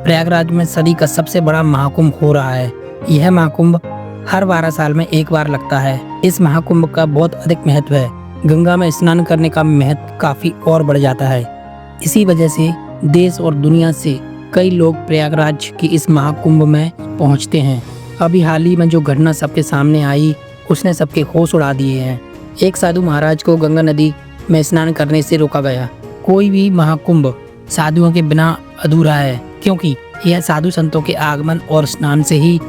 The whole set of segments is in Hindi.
प्रयागराज में सदी का सबसे बड़ा महाकुंभ हो रहा है। यह महाकुंभ हर 12 साल में एक बार लगता है। इस महाकुंभ का बहुत अधिक महत्व है। गंगा में स्नान करने का महत्व काफी और बढ़ जाता है। इसी वजह से देश और दुनिया से कई लोग प्रयागराज के इस महाकुंभ में पहुंचते हैं। अभी हाल ही में जो घटना सबके सामने आई उसने सबके होश उड़ा दिए हैं। एक साधु महाराज को गंगा नदी में स्नान करने से रोका गया। कोई भी महाकुंभ साधुओं के बिना अधूरा है, क्योंकि यह साधु संतों के आगमन और स्नान से ही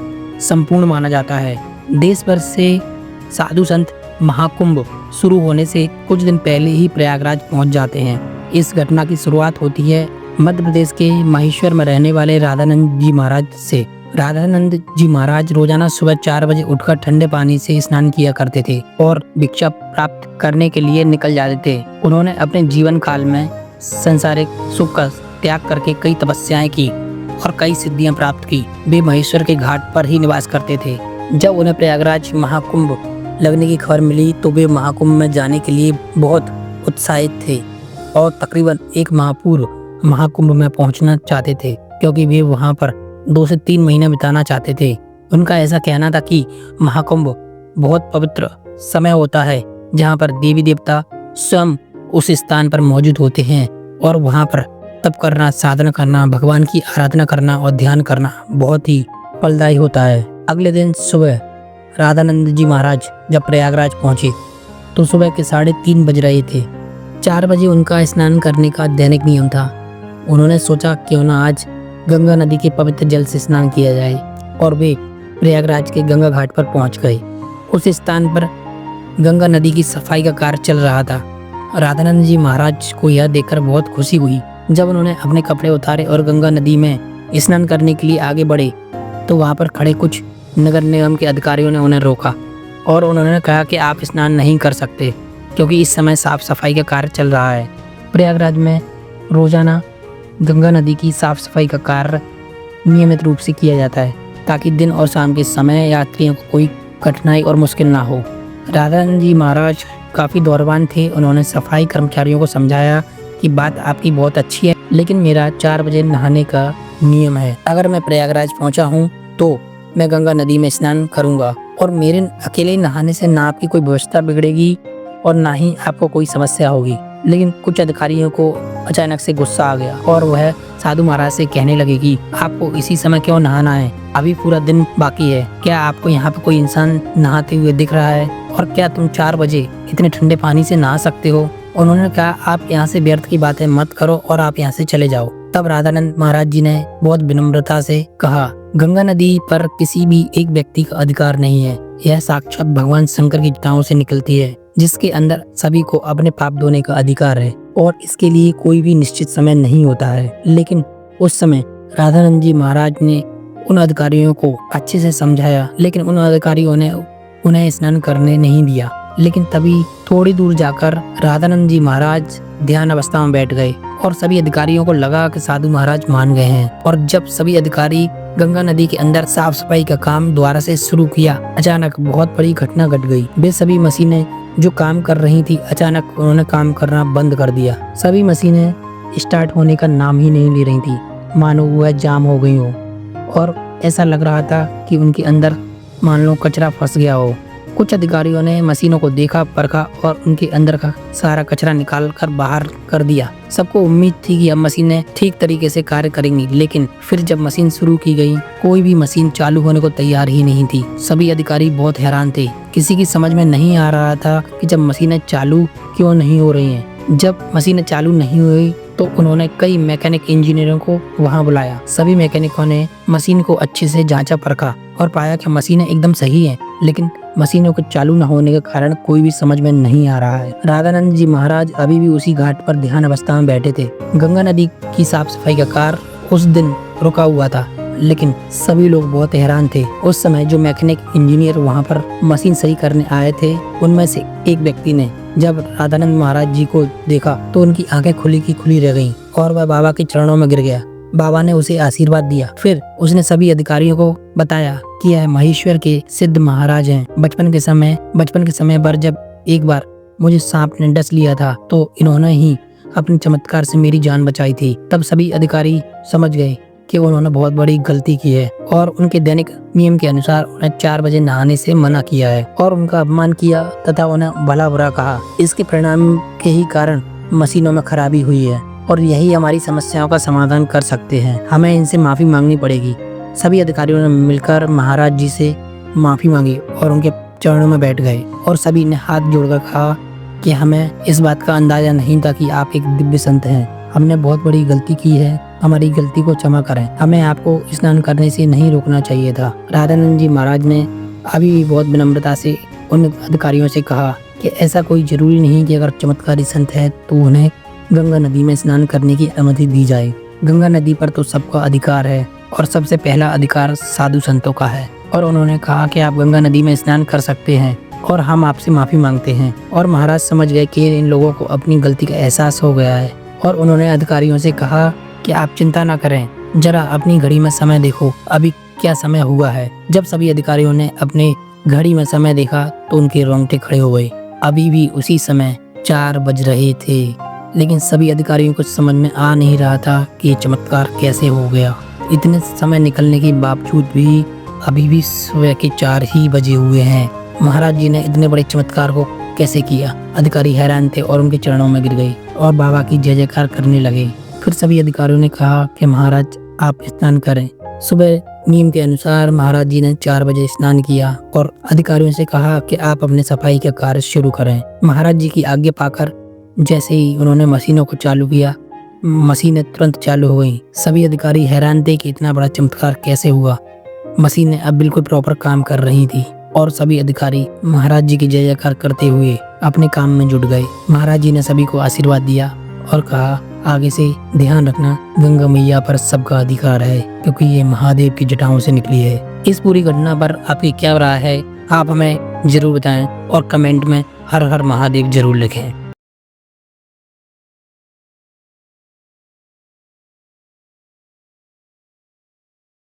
संपूर्ण माना जाता है। देश भर से साधु संत महाकुंभ शुरू होने से कुछ दिन पहले ही प्रयागराज पहुंच जाते हैं। इस घटना की शुरुआत होती है मध्य प्रदेश के माहेश्वर में रहने वाले राधानंद जी महाराज से। राधानंद जी महाराज रोजाना सुबह 4 बजे उठकर ठंडे पानी से स्नान किया करते थे और भिक्षा प्राप्त करने के लिए निकल जाते थे। उन्होंने अपने जीवन काल में संसारिक सुख का त्याग करके कई तपस्याएं की और कई सिद्धियां प्राप्त की। वे महेश्वर के घाट पर ही निवास करते थे। जब उन्हें प्रयागराज महाकुंभ लगने की खबर मिली तो वे महाकुंभ में जाने के लिए बहुत उत्साहित थे और तकरीबन 1 माह पूर्व महाकुंभ में पहुंचना चाहते थे, क्योंकि वे वहां पर 2 से 3 महीने बिताना चाहते थे। उनका ऐसा कहना था कि महाकुंभ बहुत पवित्र समय होता है जहां पर देवी देवता स्वयं उस स्थान पर मौजूद होते हैं और वहां पर तप करना, साधना करना, भगवान की आराधना करना और ध्यान करना बहुत ही फलदायी होता है। अगले दिन सुबह राधानंद जी महाराज जब प्रयागराज पहुंचे तो सुबह के 3:30 बज रहे थे। 4 बजे उनका स्नान करने का दैनिक नियम था। उन्होंने सोचा क्यों न आज गंगा नदी के पवित्र जल से स्नान किया जाए और वे प्रयागराज के गंगा घाट पर पहुंच गए। उस स्थान पर गंगा नदी की सफाई का कार्य चल रहा था। राधानंद जी महाराज को यह देखकर बहुत खुशी हुई। जब उन्होंने अपने कपड़े उतारे और गंगा नदी में स्नान करने के लिए आगे बढ़े तो वहां पर खड़े कुछ नगर निगम के अधिकारियों ने उन्हें रोका और उन्होंने कहा कि आप स्नान नहीं कर सकते, क्योंकि इस समय साफ सफाई का कार्य चल रहा है। प्रयागराज में रोजाना गंगा नदी की साफ सफाई का कार्य नियमित रूप से किया जाता है ताकि दिन और शाम के समय यात्रियों को कोई कठिनाई और मुश्किल ना हो। राधानंद जी महाराज काफ़ी दौरवान थे। उन्होंने सफाई कर्मचारियों को समझाया कि बात आपकी बहुत अच्छी है, लेकिन मेरा 4 बजे नहाने का नियम है। अगर मैं प्रयागराज पहुंचा हूं तो मैं गंगा नदी में स्नान करूंगा और मेरे अकेले नहाने से ना आपकी कोई व्यवस्था बिगड़ेगी और ना ही आपको कोई समस्या होगी। लेकिन कुछ अधिकारियों को अचानक से गुस्सा आ गया और वह साधु महाराज से कहने लगे कि आपको इसी समय क्यों नहाना है, अभी पूरा दिन बाकी है। क्या आपको यहाँ पे कोई इंसान नहाते हुए दिख रहा है? और क्या तुम 4 बजे इतने ठंडे पानी से नहा सकते हो? उन्होंने कहा आप यहाँ से व्यर्थ की बातें मत करो और आप यहाँ से चले जाओ। तब राधानंद महाराज जी ने बहुत विनम्रता से कहा, गंगा नदी पर किसी भी एक व्यक्ति का अधिकार नहीं है। यह साक्षात भगवान शंकर की जटाओं से निकलती है, जिसके अंदर सभी को अपने पाप धोने का अधिकार है और इसके लिए कोई भी निश्चित समय नहीं होता है। लेकिन उस समय राधानंद जी महाराज ने उन अधिकारियों को अच्छे से समझाया, लेकिन उन अधिकारियों ने उन्हें स्नान करने नहीं दिया। लेकिन तभी थोड़ी दूर जाकर राधानंद जी महाराज ध्यान अवस्था में बैठ गए और सभी अधिकारियों को लगा कि साधु महाराज मान गए हैं। और जब सभी अधिकारी गंगा नदी के अंदर साफ सफाई का काम दोबारा से शुरू किया, अचानक बहुत बड़ी घटना घट गई। वे सभी मशीनें जो काम कर रही थी, अचानक उन्होंने काम करना बंद कर दिया। सभी मशीनें स्टार्ट होने का नाम ही नहीं ले रही थी, मानो वह जाम हो गई हो और ऐसा लग रहा था कि उनके अंदर मान लो कचरा फंस गया हो। कुछ अधिकारियों ने मशीनों को देखा, परखा और उनके अंदर का सारा कचरा निकाल कर बाहर कर दिया। सबको उम्मीद थी कि अब मशीनें ठीक तरीके से कार्य करेंगी, लेकिन फिर जब मशीन शुरू की गई, कोई भी मशीन चालू होने को तैयार ही नहीं थी। सभी अधिकारी बहुत हैरान थे। किसी की समझ में नहीं आ रहा था कि जब मशीनें चालू क्यों नहीं हो रही हैं। जब मशीनें चालू नहीं हुई तो उन्होंने कई मैकेनिक इंजीनियरों को वहां बुलाया। सभी मैकेनिकों ने मशीन को अच्छे से जांचा परखा और पाया कि मशीनें एकदम सही हैं, लेकिन मशीनों के चालू न होने के कारण कोई भी समझ में नहीं आ रहा है। राधानंद जी महाराज अभी भी उसी घाट पर ध्यान अवस्था में बैठे थे। गंगा नदी की साफ सफाई का कार्य उस दिन रुका हुआ था, लेकिन सभी लोग बहुत हैरान थे। उस समय जो मैकेनिक इंजीनियर वहां पर मशीन सही करने आए थे, उनमें से एक व्यक्ति ने जब राधानंद महाराज जी को देखा तो उनकी आंखें खुली की खुली रह गईं और वह बाबा के चरणों में गिर गया। बाबा ने उसे आशीर्वाद दिया। फिर उसने सभी अधिकारियों को बताया कि यह महेश्वर के सिद्ध महाराज हैं। बचपन के समय पर जब एक बार मुझे सांप ने डस लिया था तो इन्होंने ही अपने चमत्कार से मेरी जान बचाई थी। तब सभी अधिकारी समझ गए कि उन्होंने बहुत बड़ी गलती की है और उनके दैनिक नियम के अनुसार उन्हें 4 बजे नहाने से मना किया है और उनका अपमान किया तथा उन्हें भला बुरा कहा। इसके परिणाम के ही कारण मशीनों में खराबी हुई है और यही हमारी समस्याओं का समाधान कर सकते हैं। हमें इनसे माफ़ी मांगनी पड़ेगी। सभी अधिकारियों ने मिलकर महाराज जी से माफ़ी मांगी और उनके चरणों में बैठ गए और सभी ने हाथ जोड़कर कहा कि हमें इस बात का अंदाजा नहीं था कि आप एक दिव्य संत हैं। हमने बहुत बड़ी गलती की है, हमारी गलती को क्षमा करें। हमें आपको स्नान करने से नहीं रोकना चाहिए था। राधानंद जी महाराज ने अभी भी बहुत विनम्रता से उन अधिकारियों से कहा कि ऐसा कोई जरूरी नहीं कि अगर चमत्कारी संत है तो उन्हें गंगा नदी में स्नान करने की अनुमति दी जाए। गंगा नदी पर तो सबका अधिकार है और सबसे पहला अधिकार साधु संतों का है। और उन्होंने कहा कि आप गंगा नदी में स्नान कर सकते हैं और हम आपसे माफ़ी मांगते हैं। और महाराज समझ गए कि इन लोगों को अपनी गलती का एहसास हो गया है और उन्होंने अधिकारियों से कहा कि आप चिंता ना करें, जरा अपनी घड़ी में समय देखो, अभी क्या समय हुआ है। जब सभी अधिकारियों ने अपने घड़ी में समय देखा तो उनके रोंगटे खड़े हो गए। अभी भी उसी समय 4 बज रहे थे, लेकिन सभी अधिकारियों को समझ में आ नहीं रहा था कि ये चमत्कार कैसे हो गया। इतने समय निकलने के बावजूद भी अभी भी सुबह के 4 ही बजे हुए हैं। महाराज जी ने इतने बड़े चमत्कार को कैसे किया? अधिकारी हैरान थे और उनके चरणों में गिर गए और बाबा की जय जयकार करने लगे। फिर सभी अधिकारियों ने कहा कि महाराज आप स्नान करें। सुबह नियम के अनुसार महाराज जी ने 4 बजे स्नान किया और अधिकारियों से कहा कि आप अपने सफाई का कार्य शुरू करें। महाराज जी की आज्ञा पाकर जैसे ही उन्होंने मशीनों को चालू किया, मशीनें तुरंत चालू हो गई। सभी अधिकारी हैरान थे कि इतना बड़ा चमत्कार कैसे हुआ। मशीनें अब बिल्कुल प्रॉपर काम कर रही थी और सभी अधिकारी महाराज जी की जय जयकार करते हुए अपने काम में जुट गए। महाराज जी ने सभी को आशीर्वाद दिया और कहा आगे से ध्यान रखना, गंगा मैया पर सबका अधिकार है क्योंकि ये महादेव की जटाओं से निकली है। इस पूरी घटना पर आपकी क्या राय है, आप हमें जरूर बताएं और कमेंट में हर हर महादेव जरूर लिखें।